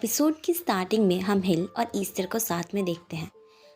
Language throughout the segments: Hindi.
एपिसोड की स्टार्टिंग में हम हिल और ईस्टर को साथ में देखते हैं।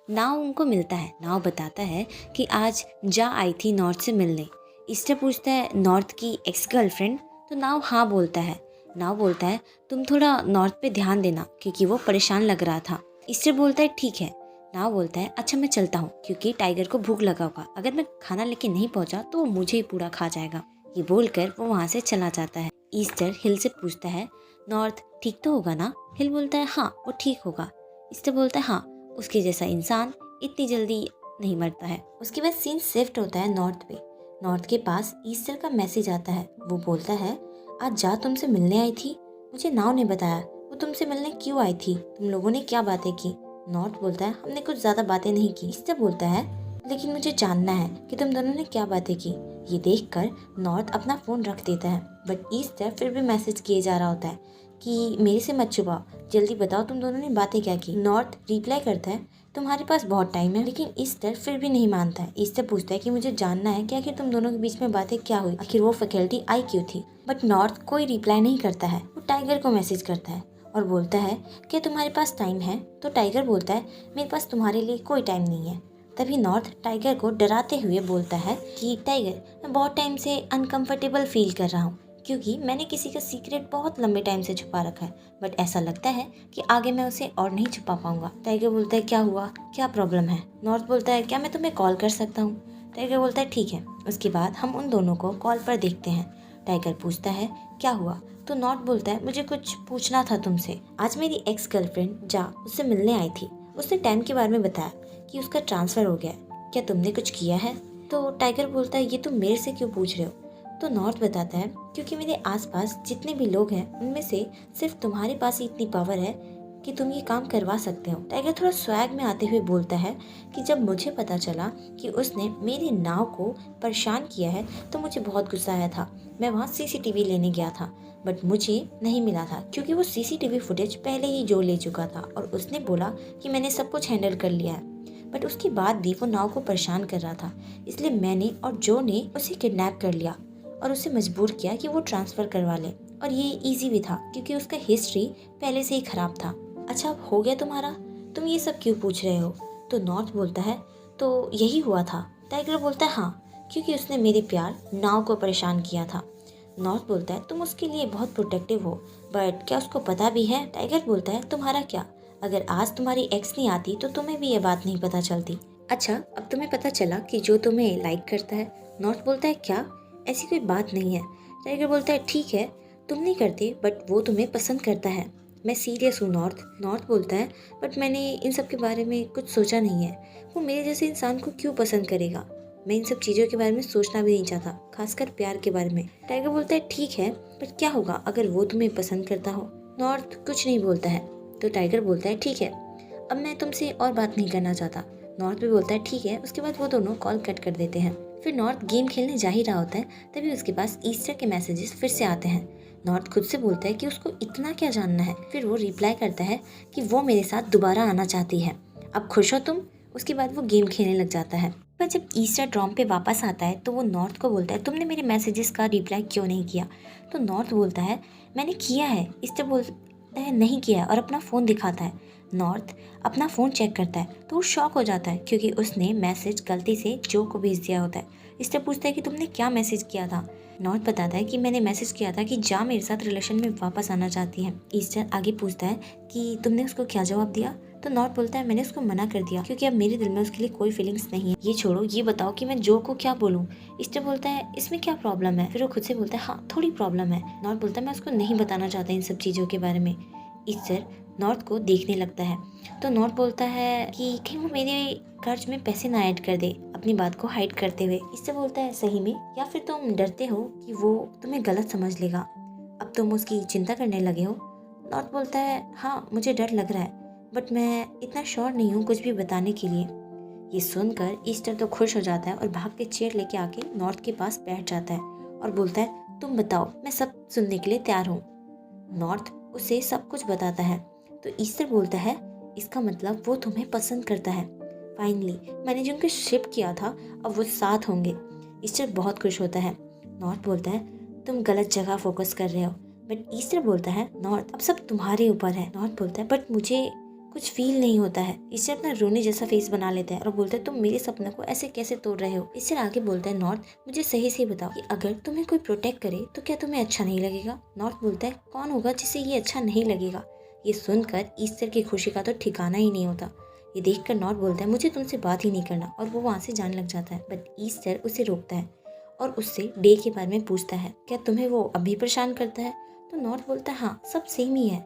नाव उनको मिलता है। नाव बताता है कि आज जा आई थी नॉर्थ से मिलने। ईस्टर पूछता है नॉर्थ की एक्स गर्लफ्रेंड, तो नाव हाँ बोलता है। नाव बोलता है तुम थोड़ा नॉर्थ पे ध्यान देना क्योंकि वो परेशान लग रहा था। ईस्टर बोलता है ठीक है। नाव बोलता है अच्छा मैं चलता हूँ क्योंकि टाइगर को भूख लगा होगा, अगर मैं खाना लेके नहीं पहुँचा तो वो मुझे ही पूरा खा जाएगा। ये बोलकर वो वहाँ से चला जाता है। ईस्टर हिल से पूछता है नॉर्थ ठीक तो होगा ना? हिल बोलता है हाँ वो ठीक होगा। ईस्टर बोलता है हाँ उसके जैसा इंसान इतनी जल्दी नहीं मरता है। उसके बाद सीन शिफ्ट होता है नॉर्थ पे। नॉर्थ के पास ईस्टर का मैसेज आता है। वो बोलता है आज जा तुमसे मिलने आई थी, मुझे नाव ने बताया वो तुमसे मिलने क्यों आई थी, तुम लोगों ने क्या बातें की? नॉर्थ बोलता है हमने कुछ ज्यादा बातें नहीं की। ईस्टर बोलता है लेकिन मुझे जानना है कि तुम दोनों ने क्या बातें की। ये देखकर नॉर्थ अपना फोन रख देता है, बट ईस्टर फिर भी मैसेज किए जा रहा होता है कि मेरे से मत छुपाओ, जल्दी बताओ तुम दोनों ने बातें क्या की। नॉर्थ रिप्लाई करता है तुम्हारे पास बहुत टाइम है, लेकिन ईस्टर फिर भी नहीं मानता है। ईस्टर पूछता है कि मुझे जानना है कि आखिर तुम दोनों के बीच में बातें क्या हुई, आखिर वो फैकल्टी आई क्यों थी। बट नॉर्थ कोई रिप्लाई नहीं करता है। वो टाइगर को मैसेज करता है और बोलता है क्या तुम्हारे पास टाइम है? तो टाइगर बोलता है मेरे पास तुम्हारे लिए कोई टाइम नहीं है। तभी नॉर्थ टाइगर को डराते हुए बोलता है कि टाइगर मैं बहुत टाइम से अनकंफर्टेबल फील कर रहा हूँ क्योंकि मैंने किसी का सीक्रेट बहुत लंबे टाइम से छुपा रखा है, बट ऐसा लगता है कि आगे मैं उसे और नहीं छुपा पाऊंगा। टाइगर बोलता है क्या हुआ, क्या प्रॉब्लम है? नॉर्थ बोलता है क्या मैं तुम्हें कॉल कर सकता हूँ? टाइगर बोलता है ठीक है। उसके बाद हम उन दोनों को कॉल पर देखते हैं। टाइगर पूछता है क्या हुआ? तो नॉर्थ बोलता है मुझे कुछ पूछना था तुमसे। आज मेरी एक्स गर्लफ्रेंड जा उससे मिलने आई थी, उसने टाइम के बारे में बताया कि उसका ट्रांसफर हो गया है, क्या तुमने कुछ किया है? तो टाइगर बोलता है ये तुम मेरे से क्यों पूछ रहे हो? तो नॉर्थ बताता है क्योंकि मेरे आसपास जितने भी लोग हैं उनमें से सिर्फ तुम्हारे पास ही इतनी पावर है कि तुम ये काम करवा सकते हो। टाइगर थोड़ा स्वैग में आते हुए बोलता है कि जब मुझे पता चला कि उसने मेरी नाव को परेशान किया है तो मुझे बहुत गुस्सा आया था। मैं वहाँ सीसीटीवी लेने गया था, बट मुझे नहीं मिला था क्योंकि वो सीसीटीवी फुटेज पहले ही जो ले चुका था और उसने बोला कि मैंने सब कुछ हैंडल कर लिया है। बट उसके बाद भी वो नाव को परेशान कर रहा था, इसलिए मैंने और जो ने उसे किडनैप कर लिया और उसे मजबूर किया कि वो ट्रांसफ़र करवा ले। और ये इजी भी था क्योंकि उसका हिस्ट्री पहले से ही खराब था। अच्छा अब हो गया तुम्हारा, तुम ये सब क्यों पूछ रहे हो? तो नॉर्थ बोलता है तो यही हुआ था। टाइगर बोलता है हाँ क्योंकि उसने मेरे प्यार नाव को परेशान किया था। नॉर्थ बोलता है तुम उसके लिए बहुत प्रोटेक्टिव हो, बट क्या उसको पता भी है? टाइगर बोलता है तुम्हारा क्या, अगर आज तुम्हारी एक्स नहीं आती तो तुम्हें भी ये बात नहीं पता चलती। अच्छा अब तुम्हें पता चला कि जो तुम्हें लाइक करता है। नॉर्थ बोलता है क्या, ऐसी कोई बात नहीं है। टाइगर बोलता है ठीक है तुम नहीं करते बट वो तुम्हें पसंद करता है। मैं सीरियस हूँ नॉर्थ। नॉर्थ बोलता है बट मैंने इन सब के बारे में कुछ सोचा नहीं है, वो मेरे जैसे इंसान को क्यों पसंद करेगा? मैं इन सब चीज़ों के बारे में सोचना भी नहीं चाहता, खासकर प्यार के बारे में। टाइगर बोलता है ठीक है बट क्या होगा अगर वो तुम्हें पसंद करता हो? नॉर्थ कुछ नहीं बोलता है। तो टाइगर बोलता है ठीक है अब मैं तुमसे और बात नहीं करना चाहता। नॉर्थ भी बोलता है ठीक है। उसके बाद वो दोनों कॉल कट कर देते हैं। फिर नॉर्थ गेम खेलने जा ही रहा होता है, तभी उसके पास ईस्टर के मैसेजेस फिर से आते हैं। नॉर्थ खुद से बोलता है कि उसको इतना क्या जानना है। फिर वो रिप्लाई करता है कि वो मेरे साथ दोबारा आना चाहती है, अब खुश हो तुम? उसके बाद वो गेम खेलने लग जाता है। पर जब ईस्टर ड्रॉम पे वापस आता है तो वो नॉर्थ को बोलता है तुमने मेरे मैसेजेस का रिप्लाई क्यों नहीं किया? तो नॉर्थ बोलता है मैंने किया है। ईस्टर बोलता है नहीं किया है और अपना फ़ोन दिखाता है। नॉर्थ अपना फ़ोन चेक करता है तो वो शॉक हो जाता है क्योंकि उसने मैसेज गलती से जो को भेज दिया होता है। ईस्टर पूछता है कि तुमने क्या मैसेज किया था? नॉर्थ बताता है कि मैंने मैसेज किया था कि जा मेरे साथ रिलेशन में वापस आना चाहती है। ईस्टर आगे पूछता है कि तुमने उसको क्या जवाब दिया? तो नॉर्थ बोलता है मैंने उसको मना कर दिया क्योंकि अब मेरे दिल में उसके लिए कोई फीलिंग्स नहीं है। ये छोड़ो, ये बताओ कि मैं जो को क्या बोलूँ? ईस्टर बोलता है इसमें क्या प्रॉब्लम है? फिर वो खुद से बोलता है हाँ थोड़ी प्रॉब्लम है। नॉर्थ बोलता है मैं उसको नहीं बताना चाहता इन सब चीज़ों के बारे में। ईस्टर नॉर्थ को देखने लगता है तो नॉर्थ बोलता है कि कहीं वो मेरे कर्ज में पैसे ना ऐड कर दे, अपनी बात को हाइड करते हुए। इससे बोलता है सही में, या फिर तुम डरते हो कि वो तुम्हें गलत समझ लेगा, अब तुम उसकी चिंता करने लगे हो? नॉर्थ बोलता है हाँ मुझे डर लग रहा है बट मैं इतना श्योर नहीं हूँ कुछ भी बताने के लिए। ये सुनकर ईस्टर तो खुश हो जाता है और भाग के चेयर लेके आके नॉर्थ के पास बैठ जाता है और बोलता है तुम बताओ, मैं सब सुनने के लिए तैयार हूँ। नॉर्थ उसे सब कुछ बताता है तो ईस्टर बोलता है इसका मतलब वो तुम्हें पसंद करता है। फाइनली मैंने जिनको शिप किया था अब वो साथ होंगे। ईस्टर बहुत खुश होता है। नॉर्थ बोलता है तुम गलत जगह फोकस कर रहे हो, बट ईस्टर बोलता है नॉर्थ अब सब तुम्हारे ऊपर है। नॉर्थ बोलता है बट मुझे कुछ फील नहीं होता है। ईस्टर अपना रोने जैसा फेस बना लेता है और बोलता है तुम मेरे सपनों को ऐसे कैसे तोड़ रहे हो। ईस्टर आगे बोलता है नॉर्थ मुझे सही से बताओ कि अगर तुम्हें कोई प्रोटेक्ट करे तो क्या तुम्हें अच्छा नहीं लगेगा। नॉर्थ बोलता है कौन होगा जिसे ये अच्छा नहीं लगेगा। ये सुनकर ईस्टर की खुशी का तो ठिकाना ही नहीं होता। ये देखकर नॉर्थ बोलता है मुझे तुमसे बात ही नहीं करना और वो वहाँ से जाने लग जाता है। बट ईस्टर उसे रोकता है और उससे डे के बारे में पूछता है क्या तुम्हें वो अभी परेशान करता है। तो नॉर्थ बोलता है हाँ सब सेम ही है।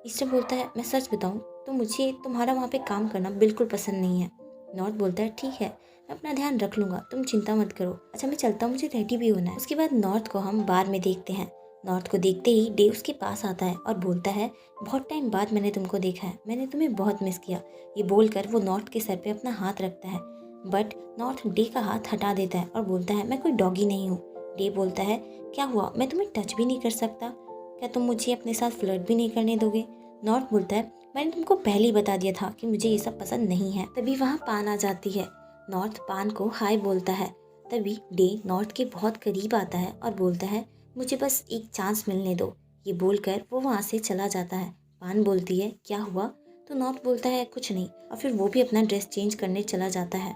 ईस्टर बोलता है मैं सच बताऊं तो मुझे तुम्हारा वहाँ पे काम करना बिल्कुल पसंद नहीं है। नॉर्थ बोलता है ठीक है मैं अपना ध्यान रख लूंगा तुम चिंता मत करो। अच्छा मैं चलता हूँ मुझे रेडी भी होना है। उसके बाद नॉर्थ को हम बार में देखते हैं। नॉर्थ को देखते ही डे उसके पास आता है और बोलता है बहुत टाइम बाद मैंने तुमको देखा है, मैंने तुम्हें बहुत मिस किया। ये बोलकर वो नॉर्थ के सर पे अपना हाथ रखता है बट नॉर्थ डे का हाथ हटा देता है और बोलता है मैं कोई डॉगी नहीं हूँ। डे बोलता है क्या हुआ मैं तुम्हें टच भी नहीं कर सकता, क्या तुम मुझे अपने साथ फ्लर्ट भी नहीं करने दोगे। नॉर्थ बोलता है मैंने तुमको पहले ही बता दिया था कि मुझे ये सब पसंद नहीं है। तभी वहाँ पान आ जाती है। नॉर्थ पान को हाय बोलता है। तभी डे नॉर्थ के बहुत करीब आता है और बोलता है मुझे बस एक चांस मिलने दो। ये बोलकर वो वहाँ से चला जाता है। पान बोलती है क्या हुआ। तो नॉर्थ बोलता है कुछ नहीं और फिर वो भी अपना ड्रेस चेंज करने चला जाता है।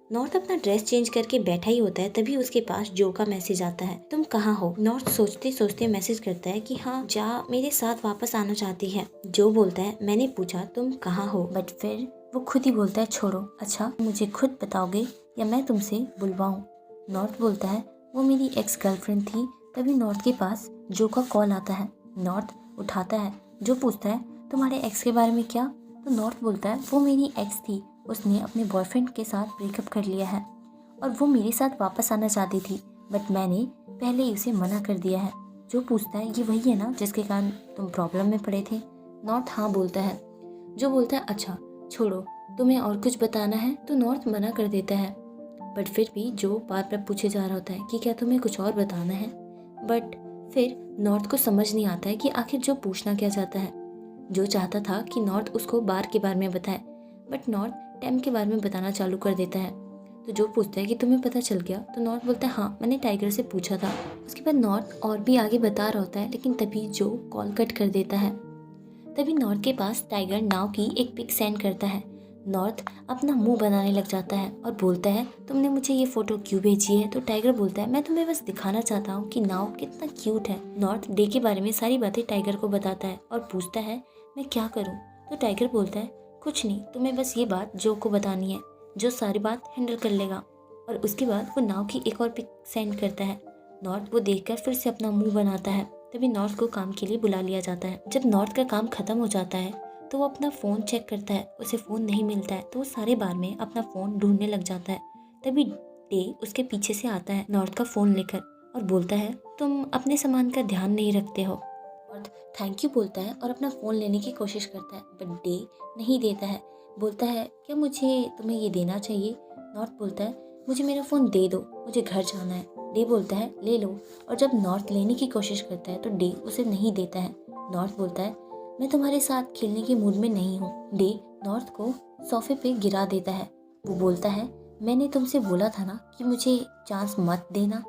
नॉर्थ अपना ड्रेस चेंज करके बैठा ही होता है तभी उसके पास जो का मैसेज आता है तुम कहाँ हो। नॉर्थ सोचते सोचते मैसेज करता है कि हाँ जा मेरे साथ वापस आना चाहती है। जो बोलता है मैंने पूछा तुम कहाँ हो, बट फिर वो खुद ही बोलता है छोड़ो, अच्छा मुझे खुद बताओगे या मैं तुमसे बुलवाऊं। नॉर्थ बोलता है वो मेरी एक्स गर्लफ्रेंड थी। तभी नॉर्थ के पास जो का कॉल आता है। नॉर्थ उठाता है। जो पूछता है तुम्हारे एक्स के बारे में क्या। तो नॉर्थ बोलता है वो मेरी एक्स थी, उसने अपने बॉयफ्रेंड के साथ ब्रेकअप कर लिया है और वो मेरे साथ वापस आना चाहती थी बट मैंने पहले ही उसे मना कर दिया है। जो पूछता है ये वही है ना जिसके कारण तुम प्रॉब्लम में पड़े थे। नॉर्थ हाँ बोलता है। जो बोलता है अच्छा छोड़ो तुम्हें और कुछ बताना है। तो नॉर्थ मना कर देता है बट फिर भी जो बार बार पूछे जा रहा होता है कि क्या तुम्हें कुछ और बताना है। बट फिर नॉर्थ को समझ नहीं आता है कि आखिर जो पूछना क्या चाहता है। जो चाहता था कि नॉर्थ उसको बार के बारे में बताए बट नॉर्थ टैम के बारे में बताना चालू कर देता है। तो जो पूछता है कि तुम्हें पता चल गया। तो नॉर्थ बोलता है हाँ मैंने टाइगर से पूछा था। उसके बाद नॉर्थ और भी आगे बता रहा होता है लेकिन तभी जो कॉल कट कर देता है। तभी नॉर्थ के पास टाइगर नाव की एक पिक सेंड करता है। नॉर्थ अपना मुंह बनाने लग जाता है और बोलता है तुमने मुझे ये फोटो क्यों भेजी है। तो टाइगर बोलता है मैं तुम्हें बस दिखाना चाहता हूँ कि नाव कितना क्यूट है। नॉर्थ डे के बारे में सारी बातें टाइगर को बताता है और पूछता है मैं क्या करूँ। तो टाइगर बोलता है कुछ नहीं तुम्हें बस ये बात जो को बतानी है, जो सारी बात हैंडल कर लेगा। और उसके बाद वो नाव की एक और पिक सेंड करता है। नॉर्थ वो देखकर फिर से अपना मुंह बनाता है। तभी नॉर्थ को काम के लिए बुला लिया जाता है। जब नॉर्थ का काम खत्म हो जाता है तो वो अपना फ़ोन चेक करता है। उसे फ़ोन नहीं मिलता है तो वो सारे बार में अपना फ़ोन ढूंढने लग जाता है। तभी डे उसके पीछे से आता है नॉर्थ का फ़ोन लेकर और बोलता है तुम अपने सामान का ध्यान नहीं रखते हो। नॉर्थ थैंक यू बोलता है और अपना फ़ोन लेने की कोशिश करता है बट डे नहीं देता है। बोलता है क्या मुझे तुम्हें ये देना चाहिए। नॉर्थ बोलता है मुझे मेरा फ़ोन दे दो, मुझे घर जाना है। डे बोलता है ले लो। और जब नॉर्थ लेने की कोशिश करता है तो डे उसे नहीं देता है। नॉर्थ बोलता है मैं तुम्हारे साथ खेलने के मूड में नहीं हूँ। डे नॉर्थ को सोफे पे गिरा देता है। वो बोलता है मैंने तुमसे बोला था ना कि मुझे चांस मत देना।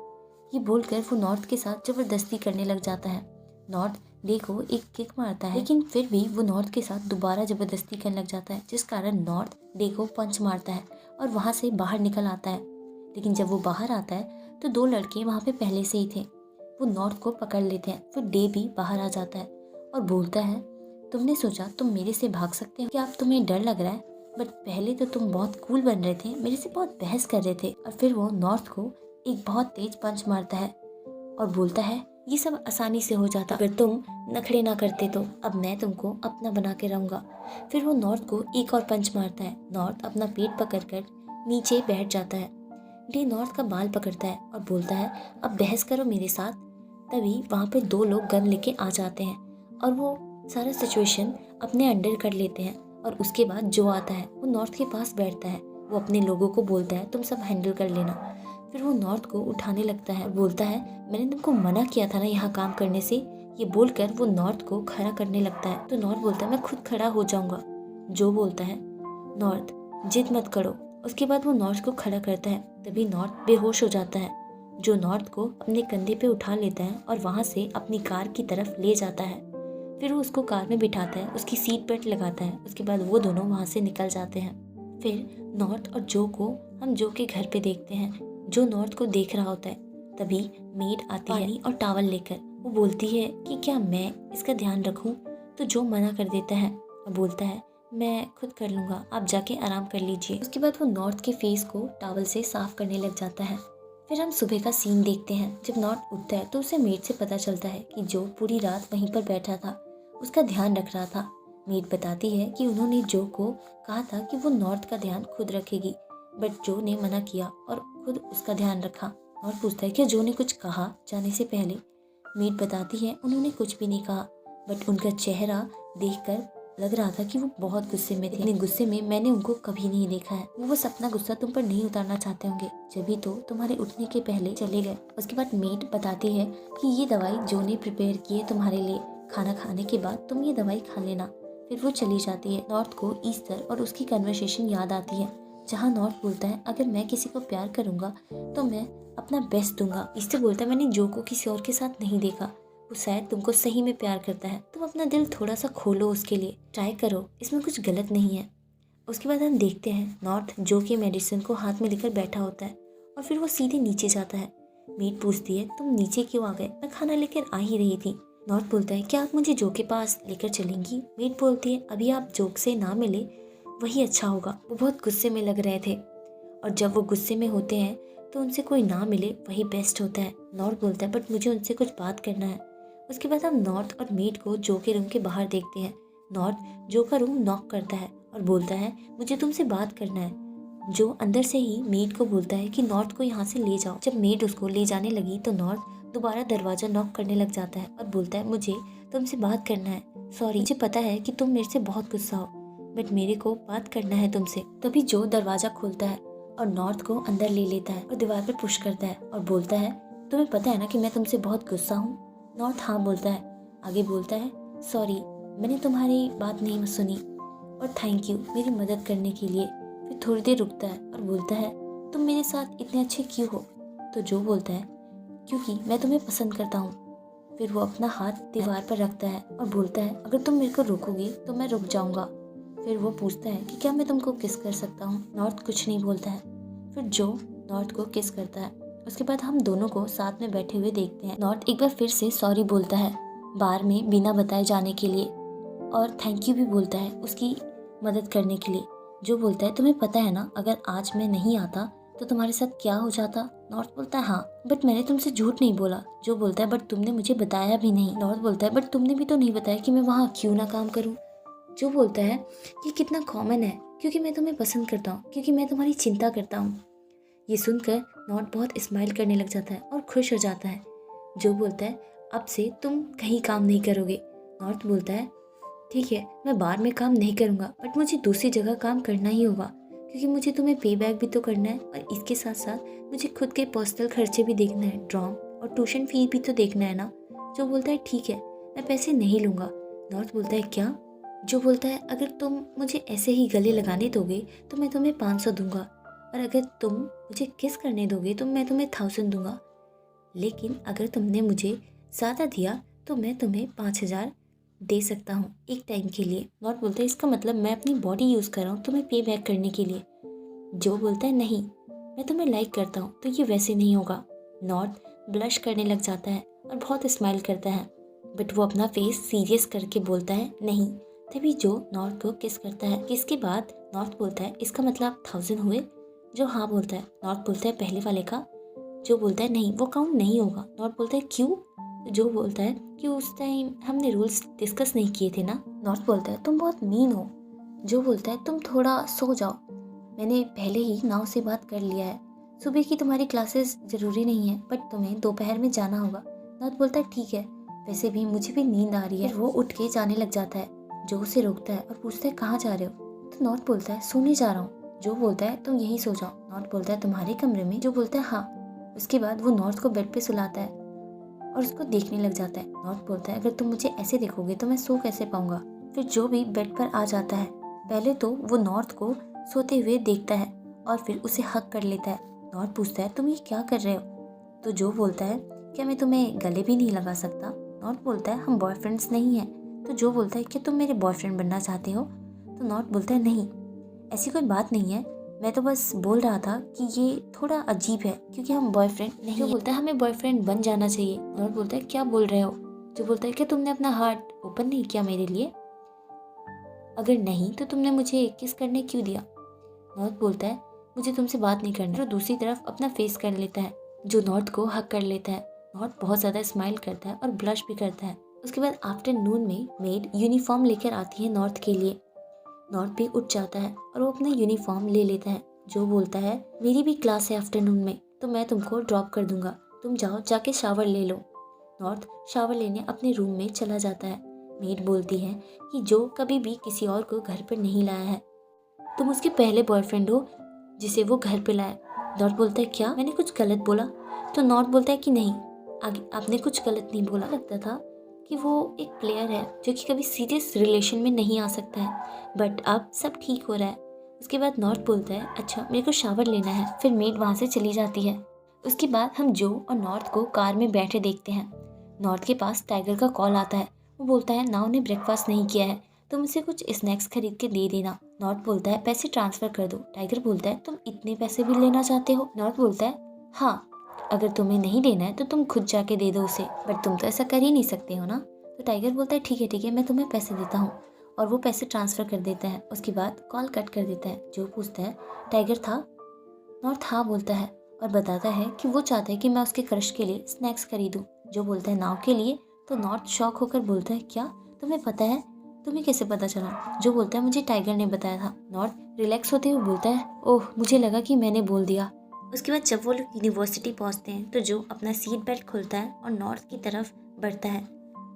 ये बोलकर वो नॉर्थ के साथ ज़बरदस्ती करने लग जाता है। नॉर्थ डे को एक किक मारता है लेकिन फिर भी वो नॉर्थ के साथ दोबारा ज़बरदस्ती करने लग जाता है जिस कारण नॉर्थ डे को पंच मारता है और वहाँ से बाहर निकल आता है। लेकिन जब वो बाहर आता है तो दो लड़के वहाँ पे पहले से ही थे। वो नॉर्थ को पकड़ लेते हैं। फिर डे भी बाहर आ जाता है और बोलता है तुमने सोचा तुम मेरे से भाग सकते हो, क्या अब तुम्हें डर लग रहा है। बट पहले तो तुम बहुत कूल बन रहे थे, मेरे से बहुत बहस कर रहे थे। और फिर वो नॉर्थ को एक बहुत तेज पंच मारता है और बोलता है ये सब आसानी से हो जाता अगर तुम नखरे ना करते तो अब मैं तुमको अपना बना के रहूँगा। फिर वो नॉर्थ को एक और पंच मारता है। नॉर्थ अपना पेट पकड़कर नीचे बैठ जाता है। डे नॉर्थ का बाल पकड़ता है और बोलता है अब बहस करो मेरे साथ। तभी वहाँ पे दो लोग गन लेके आ जाते हैं और वो सारा सिचुएशन अपने अंडर कर लेते हैं। और उसके बाद जो आता है वो नॉर्थ के पास बैठता है। वो अपने लोगों को बोलता है तुम सब हैंडल कर लेना। फिर वो नॉर्थ को उठाने लगता है और बोलता है मैंने तुमको मना किया था ना यहाँ काम करने से। ये बोलकर वो नॉर्थ को खड़ा करने लगता है। तो नॉर्थ बोलता है मैं खुद खड़ा हो जाऊंगा। जो बोलता है नॉर्थ जिद मत करो। उसके बाद वो नॉर्थ को खड़ा करता है। तभी नॉर्थ बेहोश हो जाता है। जो नॉर्थ को अपने कंधे पे उठा लेता है और वहाँ से अपनी कार की तरफ ले जाता है। फिर वो उसको कार में बिठाता है, उसकी सीट बेल्ट लगाता है। उसके बाद वो दोनों वहाँ से निकल जाते हैं। फिर नॉर्थ और जो को हम जो के घर पे देखते हैं। जो नॉर्थ को देख रहा होता है, तभी मेड आती है पानी और टॉवल लेकर। वो बोलती है कि क्या मैं इसका ध्यान रखूं? तो जो मना कर देता है और बोलता है मैं खुद कर लूँगा, आप जाके आराम कर लीजिए। उसके बाद वो नॉर्थ के फेस को टॉवल से साफ करने लग जाता है। फिर हम सुबह का सीन देखते हैं। जब नॉर्थ उठता है तो उसे मेड से पता चलता है कि जो पूरी रात वहीं पर बैठा था, उसका ध्यान रख रहा था। मेड बताती है कि उन्होंने जो को कहा था कि वो नॉर्थ का ध्यान खुद रखेगी, बट जो ने मना किया और खुद उसका ध्यान रखा। नॉर्थ पूछता है कि जो ने कुछ कहा जाने से पहले। मेड बताती है उन्होंने कुछ भी नहीं कहा, बट उनका चेहरा देखकर लग रहा था कि वो बहुत गुस्से में थे। इतने गुस्से में मैंने उनको कभी नहीं देखा है। वो बस अपना गुस्सा तुम पर नहीं उतारना चाहते होंगे, जभी तो तुम्हारे उठने के पहले चले गए। उसके बाद मेड बताती है कि ये दवाई जो ने प्रिपेयर की है तुम्हारे लिए, खाना खाने के बाद तुम ये दवाई खा लेना। फिर वो चली जाती है। नॉर्थ को ईस्टर और उसकी कन्वर्सेशन याद आती है, जहाँ नॉर्थ बोलता है अगर मैं किसी को प्यार करूंगा तो मैं अपना बेस्ट दूंगा। ईस्टर बोलता है मैंने जो को किसी और के साथ नहीं देखा, वो शायद तुमको सही में प्यार करता है, तुम अपना दिल थोड़ा सा खोलो, उसके लिए ट्राई करो, इसमें कुछ गलत नहीं है। उसके बाद हम देखते हैं नॉर्थ जो के मेडिसिन को हाथ में लेकर बैठा होता है और फिर वो सीधे नीचे जाता है। मेड पूछती है तुम नीचे क्यों आ गए? मैं खाना लेकर आ ही रही थी। नॉर्थ बोलता है क्या आप मुझे जो के पास लेकर चलेंगी? मेड बोलती है अभी आप जोक से ना मिले वही अच्छा होगा। वो बहुत गुस्से में लग रहे थे और जब वो गुस्से में होते हैं तो उनसे कोई ना मिले वही बेस्ट होता है। नॉर्थ बोलता है बट मुझे उनसे कुछ बात करना है। उसके बाद हम नॉर्थ और मेड को जो के रूम के बाहर देखते हैं। नॉर्थ जो का रूम नॉक करता है और बोलता है मुझे तुमसे बात करना है। जो अंदर से ही मेड को बोलता है कि नॉर्थ को यहाँ से ले जाओ। जब मेड उसको ले जाने लगी तो नॉर्थ दोबारा दरवाजा नॉक करने लग जाता है और बोलता है मुझे तुमसे बात करना है। सॉरी, मुझे पता है कि तुम मेरे से बहुत गुस्सा हो, बट मेरे को बात करना है तुमसे। तभी जो दरवाजा खोलता है और नॉर्थ को अंदर ले लेता है और दीवार पर पुश करता है और बोलता है तुम्हें पता है ना कि मैं तुमसे बहुत गुस्सा हूँ? नॉर्थ हाँ बोलता है। आगे बोलता है सॉरी, मैंने तुम्हारी बात नहीं सुनी और थैंक यू मेरी मदद करने के लिए। फिर थोड़ी देर रुकता है और बोलता है तुम मेरे साथ इतने अच्छे क्यों हो? तो जो बोलता है क्योंकि मैं तुम्हें पसंद करता हूँ। फिर वो अपना हाथ दीवार पर रखता है और बोलता है अगर तुम मेरे को रोकोगे तो मैं रुक जाऊंगा। फिर वो पूछता है कि क्या मैं तुमको किस कर सकता हूँ? नॉर्थ कुछ नहीं बोलता है। फिर जो नॉर्थ को किस करता है। उसके बाद हम दोनों को साथ में बैठे हुए देखते हैं। नॉर्थ एक बार फिर से सॉरी बोलता है बार में बिना बताए जाने के लिए और थैंक यू भी बोलता है उसकी मदद करने के लिए। जो बोलता है तुम्हें पता है ना अगर आज मैं नहीं आता तो तुम्हारे साथ क्या हो जाता? नॉर्थ बोलता है हाँ, बट मैंने तुमसे झूठ नहीं बोला। जो बोलता है बट तुमने मुझे बताया भी नहीं। नॉर्थ बोलता है बट तुमने भी तो नहीं बताया कि मैं वहाँ क्यों ना काम करूँ। जो बोलता है ये कितना कॉमन है, क्योंकि मैं तुम्हें पसंद करता हूँ, क्योंकि मैं तुम्हारी चिंता करता हूँ। ये सुनकर नॉर्थ बहुत स्माइल करने लग जाता है और खुश हो जाता है। जो बोलता है अब से तुम कहीं काम नहीं करोगे। नॉर्थ बोलता है ठीक है, मैं बार में काम नहीं करूँगा, बट मुझे दूसरी जगह काम करना ही होगा, क्योंकि मुझे तुम्हें पे बैक भी तो करना है और इसके साथ साथ मुझे खुद के पर्सनल खर्चे भी देखना है, ड्रॉम और ट्यूशन फी भी तो देखना है ना। जो बोलता है ठीक है, मैं पैसे नहीं लूँगा। नॉर्थ बोलता है क्या? जो बोलता है अगर तुम मुझे ऐसे ही गले लगाने दोगे तो मैं तुम्हें 500 दूंगा, और अगर तुम मुझे किस करने दोगे तो मैं तुम्हें 1000 दूंगा, लेकिन अगर तुमने मुझे ज़्यादा दिया तो मैं तुम्हें 5000 दे सकता हूँ एक टाइम के लिए। नॉर्थ बोलता है इसका मतलब मैं अपनी बॉडी यूज़ कर रहा हूँ तुम्हें पे बैक करने के लिए। जो बोलता है नहीं, मैं तुम्हें लाइक करता हूँ तो ये वैसे नहीं होगा। नॉर्थ ब्लश करने लग जाता है और बहुत स्माइल करता है, बट वो अपना फेस सीरियस करके बोलता है नहीं। तभी जो नॉर्थ को किस करता है। किस के बाद नॉर्थ बोलता है इसका मतलब 1000 हुए? जो हाँ बोलता है। नॉर्थ बोलता है पहले वाले का। जो बोलता है नहीं, वो काउंट नहीं होगा। नॉर्थ बोलता है क्यों? जो बोलता है कि उस टाइम हमने रूल्स डिस्कस नहीं किए थे ना। नॉर्थ बोलता है तुम बहुत मीन हो। जो बोलता है तुम थोड़ा सो जाओ, मैंने पहले ही नाव से बात कर लिया है, सुबह की तुम्हारी क्लासेस ज़रूरी नहीं है, बट तुम्हें दोपहर में जाना होगा। नॉर्थ बोलता है ठीक है, वैसे भी मुझे भी नींद आ रही है। वो उठ के जाने लग जाता है। जो उसे रोकता है और पूछता है कहाँ जा रहे हो? तो नॉर्थ बोलता है सोने जा रहा हूँ। जो बोलता है तुम यहीं सो जाओ। नॉर्थ बोलता है तुम्हारे कमरे में? जो बोलता है हाँ। उसके बाद वो नॉर्थ को बेड पे सुलाता है और उसको देखने लग जाता है। नॉर्थ बोलता है अगर तुम मुझे ऐसे देखोगे तो मैं सो कैसे पाऊंगा? फिर जो भी बेड पर आ जाता है। पहले तो वो नॉर्थ को सोते हुए देखता है और फिर उसे हक कर लेता है। नॉर्थ पूछता है तुम ये क्या कर रहे हो? तो जो बोलता है क्या मैं तुम्हें गले भी नहीं लगा सकता। नॉर्थ बोलता है हम बॉयफ्रेंड्स नहीं हैं। तो जो बोलता है क्या तुम मेरे बॉयफ्रेंड बनना चाहते हो। तो नॉर्थ बोलता है नहीं, ऐसी कोई बात नहीं है, मैं तो बस बोल रहा था कि ये थोड़ा अजीब है क्योंकि हम बॉयफ्रेंड नहीं। जो बोलता है हमें बॉयफ्रेंड बन जाना चाहिए। नॉर्थ बोलता है क्या बोल रहे हो। जो बोलता है क्या तुमने अपना हार्ट ओपन नहीं किया मेरे लिए, अगर नहीं तो तुमने मुझे किस करने क्यों दिया। नॉर्थ बोलता है मुझे तुमसे बात नहीं करनी। तो दूसरी तरफ अपना फेस कर लेता है, जो नॉर्थ को हक कर लेता है। नॉर्थ बहुत ज़्यादा स्माइल करता है और ब्लश भी करता है। उसके बाद आफ्टरनून में मेड यूनिफॉर्म लेकर आती है नॉर्थ के लिए। नॉर्थ भी उठ जाता है और वो अपना यूनिफॉर्म ले लेता है। जो बोलता है मेरी भी क्लास है आफ्टरनून में, तो मैं तुमको ड्रॉप कर दूंगा, तुम जाओ जाके शावर ले लो। नॉर्थ शावर लेने अपने रूम में चला जाता है। मेड बोलती है कि जो कभी भी किसी और को घर पर नहीं लाया है, तुम उसके पहले बॉयफ्रेंड हो जिसे वो घर पे लाया। नॉर्थ बोलता है क्या मैंने कुछ गलत बोला। तो नॉर्थ बोलता है कि नहीं, आगे आपने कुछ गलत नहीं बोला। लगता था कि वो एक प्लेयर है जो कि कभी सीरियस रिलेशन में नहीं आ सकता है, बट अब सब ठीक हो रहा है। उसके बाद नॉर्थ बोलता है अच्छा मेरे को शावर लेना है। फिर मेड वहाँ से चली जाती है। उसके बाद हम जो और नॉर्थ को कार में बैठे देखते हैं। नॉर्थ के पास टाइगर का कॉल आता है। वो बोलता है नाउ ने ब्रेकफास्ट नहीं किया है, तुम उसे कुछ स्नैक्स खरीद के दे देना। नॉर्थ बोलता है पैसे ट्रांसफर कर दो। टाइगर बोलता है तुम इतने पैसे भी लेना चाहते हो। नॉर्थ बोलता है हाँ, अगर तुम्हें नहीं देना है तो तुम खुद जाके दे दो उसे, बट तुम तो ऐसा कर ही नहीं सकते हो ना। तो टाइगर बोलता है ठीक है मैं तुम्हें पैसे देता हूँ, और वो पैसे ट्रांसफ़र कर देता है। उसके बाद कॉल कट कर देता है। जो पूछता है टाइगर था। नॉर्थ हाँ बोलता है और बताता है कि वो चाहता है कि मैं उसके क्रश के लिए स्नैक्स खरीदूँ। जो बोलता है नाव के लिए। तो नॉर्थ शॉक होकर बोलता है क्या तुम्हें पता है, तुम्हें कैसे पता चला। जो बोलता है मुझे टाइगर ने बताया था। नॉर्थ रिलैक्स होते हुए बोलता है ओह मुझे लगा कि मैंने बोल दिया। उसके बाद जब वो लोग यूनिवर्सिटी पहुंचते हैं तो जो अपना सीट बेल्ट खोलता है और नॉर्थ की तरफ बढ़ता है।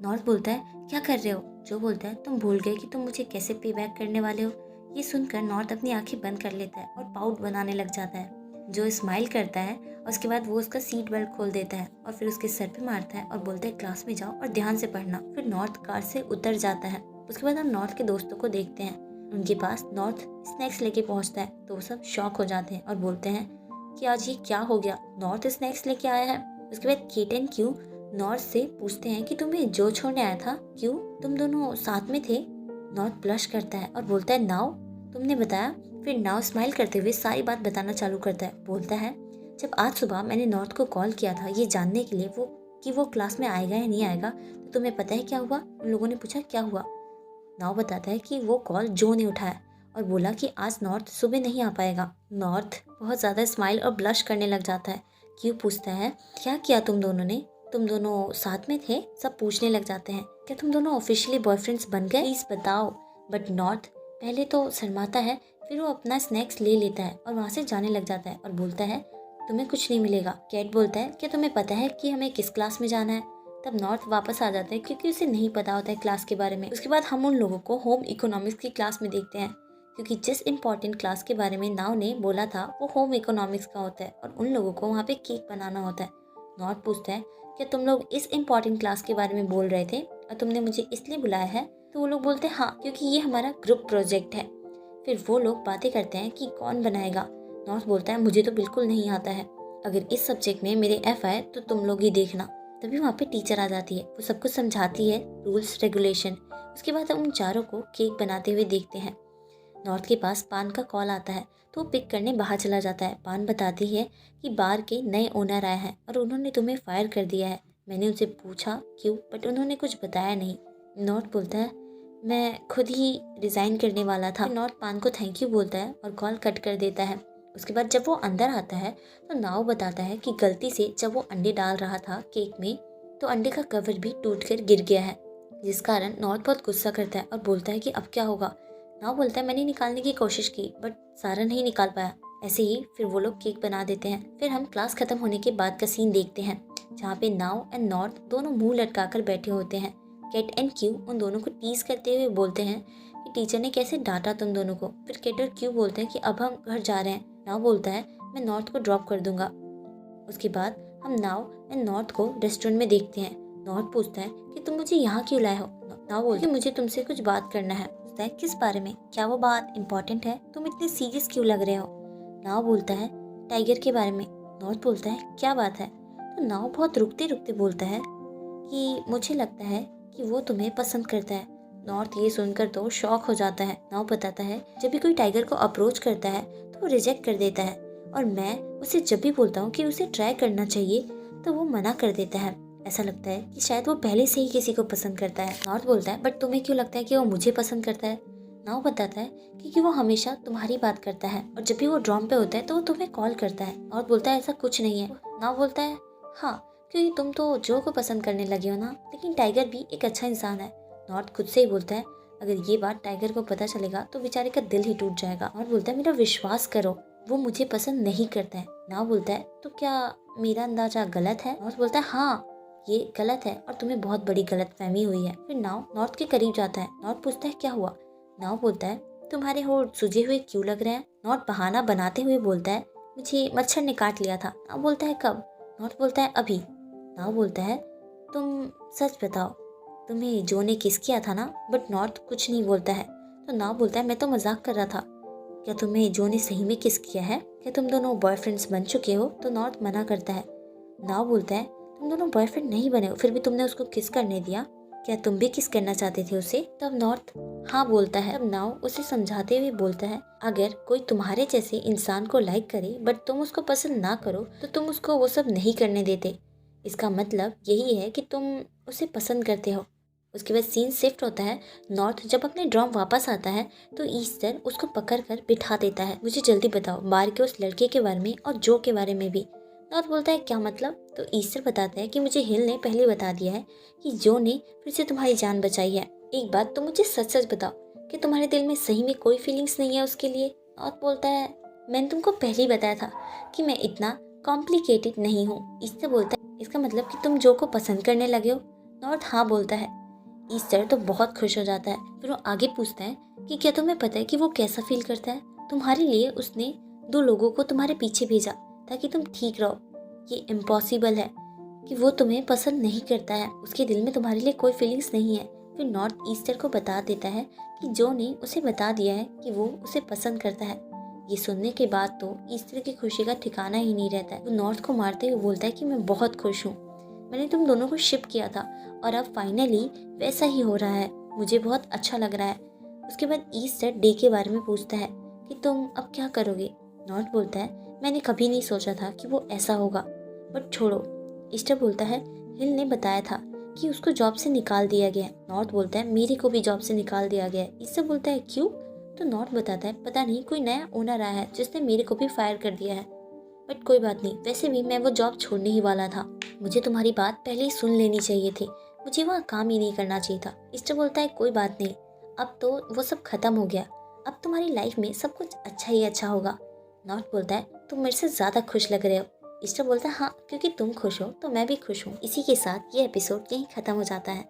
नॉर्थ बोलता है क्या कर रहे हो। जो बोलता है तुम भूल गए कि तुम मुझे कैसे पे बैक करने वाले हो। ये सुनकर नॉर्थ अपनी आंखें बंद कर लेता है और पाउट बनाने लग जाता है। जो स्माइल करता है और उसके बाद वो उसका सीट बेल्ट खोल देता है और फिर उसके सर पे मारता है और बोलता है क्लास में जाओ और ध्यान से पढ़ना। फिर नॉर्थ कार से उतर जाता है। उसके बाद हम नॉर्थ के दोस्तों को देखते हैं। उनके पास नॉर्थ स्नैक्स लेके पहुंचता है तो वो सब शॉक हो जाते हैं और बोलते हैं कि आज ये क्या हो गया, नॉर्थ स्नैक्स लेके आया है। उसके बाद केट एंड क्यू नॉर्थ से पूछते हैं कि तुम्हें जो छोड़ने आया था, क्यों तुम दोनों साथ में थे। नॉर्थ ब्लश करता है और बोलता है नाउ तुमने बताया। फिर नाउ स्माइल करते हुए सारी बात बताना चालू करता है। बोलता है जब आज सुबह मैंने नॉर्थ को कॉल किया था ये जानने के लिए कि वो क्लास में आएगा या नहीं आएगा, तो तुम्हें पता है क्या हुआ। उन लोगों ने पूछा क्या हुआ। नाउ बताता है कि वो कॉल जो ने उठाया और बोला कि आज नॉर्थ सुबह नहीं आ पाएगा। नॉर्थ बहुत ज़्यादा स्माइल और ब्लश करने लग जाता है। क्यों पूछता है क्या किया तुम दोनों ने, तुम दोनों साथ में थे। सब पूछने लग जाते हैं क्या तुम दोनों ऑफिशियली बॉयफ्रेंड्स बन गए, प्लीज बताओ। बट नॉर्थ पहले तो शर्माता है, फिर वो अपना स्नैक्स ले लेता है और वहाँ से जाने लग जाता है और बोलता है तुम्हें कुछ नहीं मिलेगा। कैट बोलता है क्या तुम्हें पता है कि हमें किस क्लास में जाना है। तब नॉर्थ वापस आ जाता है क्योंकि उसे नहीं पता होता है क्लास के बारे में। उसके बाद हम उन लोगों को होम इकोनॉमिक्स की क्लास में देखते हैं, क्योंकि जिस इम्पोर्टेंट क्लास के बारे में नाव ने बोला था वो होम इकोनॉमिक्स का होता है और उन लोगों को वहाँ पे केक बनाना होता है। नॉर्थ पूछता है क्या तुम लोग इस इम्पोर्टेंट क्लास के बारे में बोल रहे थे और तुमने मुझे इसलिए बुलाया है। तो वो लोग बोलते हैं हाँ, क्योंकि ये हमारा ग्रुप प्रोजेक्ट है। फिर वो लोग बातें करते हैं कि कौन बनाएगा। नॉर्थ बोलता है मुझे तो बिल्कुल नहीं आता है, अगर इस सब्जेक्ट में मेरे F आए तो तुम लोग ही देखना। तभी वहाँ पे टीचर आ जाती है, वो सबको समझाती है रूल्स रेगुलेशन। उसके बाद हम उन चारों को केक बनाते हुए देखते हैं। नॉर्थ के पास पान का कॉल आता है तो वो पिक करने बाहर चला जाता है। पान बताती है कि बार के नए ओनर आए हैं और उन्होंने तुम्हें फायर कर दिया है। मैंने उनसे पूछा क्यों, बट उन्होंने कुछ बताया नहीं। नॉर्थ बोलता है मैं खुद ही रिज़ाइन करने वाला था। नॉर्थ पान को थैंक यू बोलता है और कॉल कट कर देता है। उसके बाद जब वो अंदर आता है तो नाव बताता है कि गलती से जब वो अंडे डाल रहा था केक में तो अंडे का कवर भी टूट कर गिर गया है, जिस कारण नॉर्थ बहुत गुस्सा करता है और बोलता है कि अब क्या होगा। नाव बोलता है मैंने निकालने की कोशिश की बट सारा नहीं निकाल पाया। ऐसे ही फिर वो लोग केक बना देते हैं। फिर हम क्लास खत्म होने के बाद का सीन देखते हैं जहाँ पे नाव एंड नॉर्थ दोनों मुंह लटकाकर बैठे होते हैं। कैट एंड क्यू उन दोनों को टीज करते हुए बोलते हैं कि टीचर ने कैसे डांटा तुम दोनों को। फिर कैट और क्यू बोलते हैं कि अब हम घर जा रहे हैं। नाव बोलता है मैं नॉर्थ को ड्रॉप कर दूंगा। उसके बाद हम नाव एंड नॉर्थ को रेस्टोरेंट में देखते हैं। नॉर्थ पूछता है कि तुम मुझे यहाँ क्यों लाए हो। नाव बोलती है मुझे तुमसे कुछ बात करना है। पूछता है किस बारे में, क्या वो बात इम्पोर्टेंट है, तुम इतने सीरियस क्यों लग रहे हो। नाव बोलता है टाइगर के बारे में। नॉर्थ बोलता है क्या बात है। तो तो नाव बहुत रुकते रुकते बोलता है कि मुझे लगता है कि वो तुम्हें पसंद करता है। नॉर्थ ये सुनकर तो शॉक हो जाता है। नाव बताता है जब भी कोई टाइगर को अप्रोच करता है तो वो रिजेक्ट कर देता है, और मैं उसे जब भी बोलता हूँ कि उसे ट्राई करना चाहिए तो वो मना कर देता है। ऐसा लगता है कि शायद वो पहले से ही किसी को पसंद करता है। नॉर्थ बोलता है बट तुम्हें क्यों लगता है कि वो मुझे पसंद करता है? नाव बताता है क्योंकि वो हमेशा तुम्हारी बात करता है, और जब भी वो ड्रॉम पे होता है तो वो तुम्हें कॉल करता है। नॉर्थ बोलता है ऐसा कुछ नहीं है। नाव बोलता है हाँ, क्योंकि तुम तो जो को पसंद करने लगे हो ना, लेकिन टाइगर भी एक अच्छा इंसान है। नॉर्थ खुद से ही बोलता है अगर ये बात टाइगर को पता चलेगा तो बेचारे का दिल ही टूट जाएगा। नॉर्थ बोलता है मेरा विश्वास करो, वो मुझे पसंद नहीं करता है। नाव बोलता है तो क्या मेरा अंदाजा गलत है? नॉर्थ बोलता है हाँ, ये गलत है और तुम्हें बहुत बड़ी गलतफहमी हुई है। फिर नाव नॉर्थ के करीब जाता है। नॉर्थ पूछता है क्या हुआ? नाव बोलता है तुम्हारे होंठ सूजे हुए क्यों लग रहे हैं? नॉर्थ बहाना बनाते हुए बोलता है मुझे मच्छर ने काट लिया था। नाव बोलता है कब? नॉर्थ बोलता है अभी। नाव बोलता है तुम सच बताओ, तुम्हें जो ने किस किया था ना? बट नॉर्थ कुछ नहीं बोलता है। तो नाव बोलता है मैं तो मजाक कर रहा था। क्या तुम्हें जो ने सही में किस किया है? क्या तुम दोनों बॉयफ्रेंड्स बन चुके हो? तो नॉर्थ मना करता है। नाव बोलता है तुम दोनों बॉयफ्रेंड नहीं बने हो, फिर भी तुमने उसको किस करने दिया। क्या तुम भी किस करना चाहते थे उसे? तब नॉर्थ हाँ बोलता है। तब नाव उसे समझाते हुए बोलता है अगर कोई तुम्हारे जैसे इंसान को लाइक करे बट तुम उसको पसंद ना करो तो तुम उसको वो सब नहीं करने देते। इसका मतलब यही है कि तुम उसे पसंद करते हो। उसके बाद सीन शिफ्ट होता है। नॉर्थ जब अपने ड्रॉम वापस आता है तो ईस्टर उसको पकड़ कर बिठा देता है। मुझे जल्दी बताओ बाहर के उस लड़के के बारे में और जो के बारे में भी। नॉर्थ बोलता है क्या मतलब? तो ईस्टर बताता है कि मुझे हिल ने पहले बता दिया है कि जो ने फिर से तुम्हारी जान बचाई है। एक बात तो मुझे सच सच बताओ कि तुम्हारे दिल में सही में कोई फीलिंग्स नहीं है उसके लिए? नॉर्थ बोलता है मैंने तुमको पहले ही बताया था कि मैं इतना कॉम्प्लिकेटेड नहीं हूँ। ईस्टर बोलता है इसका मतलब कि तुम जो को पसंद करने लगे हो? नॉर्थ हाँ बोलता है। ईस्टर तो बहुत खुश हो जाता है। फिर वो आगे पूछता है कि क्या तुम्हें पता है कि वो कैसा फील करता है? तुम्हारे लिए उसने 2 लोगों को तुम्हारे पीछे भेजा ताकि तुम ठीक रहो। ये इम्पॉसिबल है कि वो तुम्हें पसंद नहीं करता है। उसके दिल में तुम्हारे लिए कोई फीलिंग्स नहीं है। फिर नॉर्थ ईस्टर को बता देता है कि जो ने उसे बता दिया है कि वो उसे पसंद करता है। ये सुनने के बाद तो ईस्टर की खुशी का ठिकाना ही नहीं रहता है। वो नॉर्थ को मारते हुए बोलता है कि मैं बहुत खुश हूँ, मैंने तुम दोनों को शिप किया था और अब फाइनली वैसा ही हो रहा है। मुझे बहुत अच्छा लग रहा है। उसके बाद ईस्टर डे के बारे में पूछता है कि तुम अब क्या करोगे? नॉर्थ बोलता है मैंने कभी नहीं सोचा था कि वो ऐसा होगा, बट छोड़ो। ईस्टर बोलता है हिल ने बताया था कि उसको जॉब से निकाल दिया गया है। नॉर्थ बोलता है मेरे को भी जॉब से निकाल दिया गया है। ईस्टर बोलता है क्यों? तो नॉर्थ बताता है पता नहीं, कोई नया ओनर आया है जिसने मेरे को भी फायर कर दिया है। बट कोई बात नहीं, वैसे भी मैं वो जॉब छोड़ने ही वाला था। मुझे तुम्हारी बात पहले ही सुन लेनी चाहिए थी, मुझे वहाँ काम ही नहीं करना चाहिए था। ईस्टर बोलता है कोई बात नहीं, अब तो वो सब खत्म हो गया, अब तुम्हारी लाइफ में सब कुछ अच्छा ही अच्छा होगा। नॉर्थ बोलता है तुम मेरे से ज़्यादा खुश लग रहे हो। ईस्टर बोलता है हाँ, क्योंकि तुम खुश हो तो मैं भी खुश हूँ। इसी के साथ ये एपिसोड यहीं ख़त्म हो जाता है।